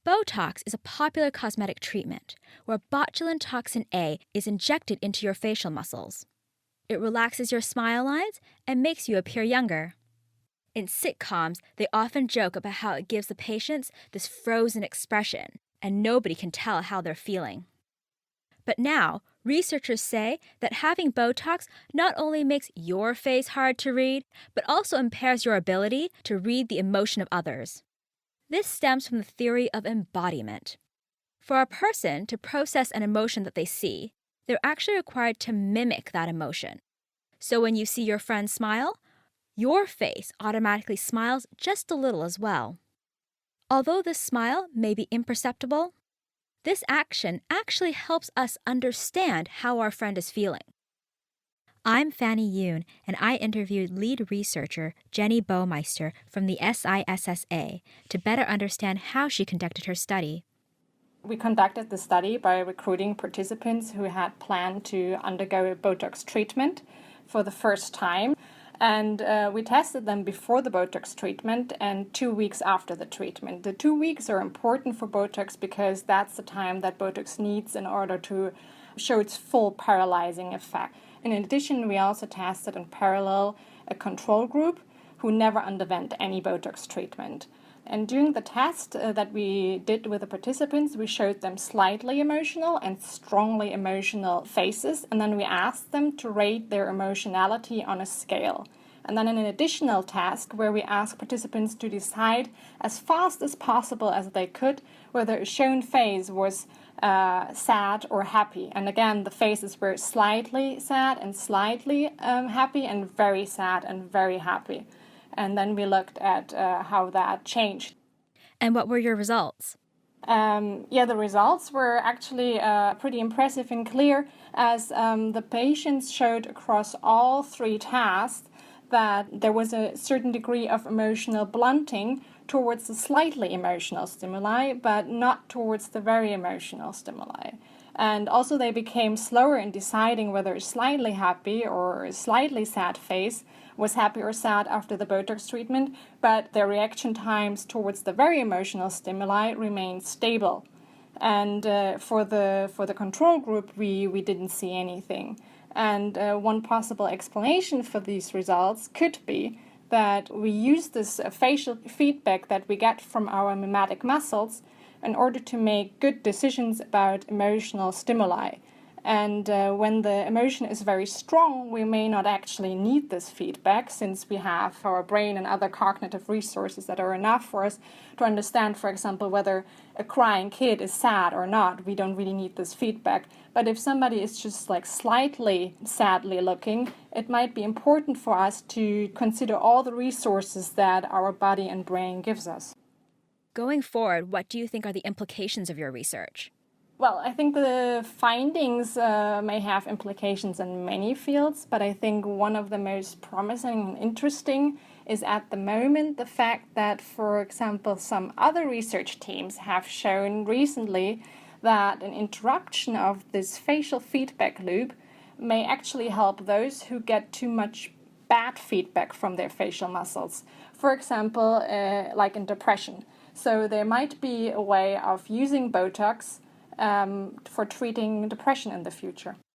Botox is a popular cosmetic treatment where botulinum toxin A is injected into your facial muscles. It relaxes your smile lines and makes you appear younger. In sitcoms, they often joke about how it gives the patients this frozen expression, and nobody can tell how they're feeling. But now, researchers say that having Botox not only makes your face hard to read, but also impairs your ability to read the emotion of others. This stems from the theory of embodiment. For a person to process an emotion that they see, they're actually required to mimic that emotion. So when you see your friend smile, your face automatically smiles just a little as well. Although this smile may be imperceptible, this action actually helps us understand how our friend is feeling. I'm Fanny Yoon, and I interviewed lead researcher Jenny Baumeister from the SISSA to better understand how she conducted her study. We conducted the study by recruiting participants who had planned to undergo a Botox treatment for the first time. And we tested them before the Botox treatment and 2 weeks after the treatment. The 2 weeks are important for Botox because that's the time that Botox needs in order to show its full paralyzing effect. In addition, we also tested in parallel a control group who never underwent any Botox treatment. And during the test that we did with the participants, we showed them slightly emotional and strongly emotional faces, and then we asked them to rate their emotionality on a scale. And then in an additional task where we asked participants to decide as fast as possible as they could whether a shown face was sad or happy. And again, the faces were slightly sad and slightly happy, and very sad and very happy. And then we looked at how that changed. And what were your results? The results were actually pretty impressive and clear, as the patients showed across all three tasks that there was a certain degree of emotional blunting towards the slightly emotional stimuli, but not towards the very emotional stimuli. And also they became slower in deciding whether a slightly happy or a slightly sad face was happy or sad after the Botox treatment, but their reaction times towards the very emotional stimuli remained stable. And for the control group, we didn't see anything. And one possible explanation for these results could be that we use this facial feedback that we get from our mimetic muscles in order to make good decisions about emotional stimuli. And when the emotion is very strong, we may not actually need this feedback, since we have our brain and other cognitive resources that are enough for us to understand, for example, whether a crying kid is sad or not. We don't really need this feedback. But if somebody is just like slightly sadly looking, it might be important for us to consider all the resources that our body and brain gives us. Going forward, what do you think are the implications of your research? Well, I think the findings may have implications in many fields, but I think one of the most promising and interesting is at the moment the fact that, for example, some other research teams have shown recently that an interruption of this facial feedback loop may actually help those who get too much bad feedback from their facial muscles. For example, like in depression. So there might be a way of using Botox for treating depression in the future.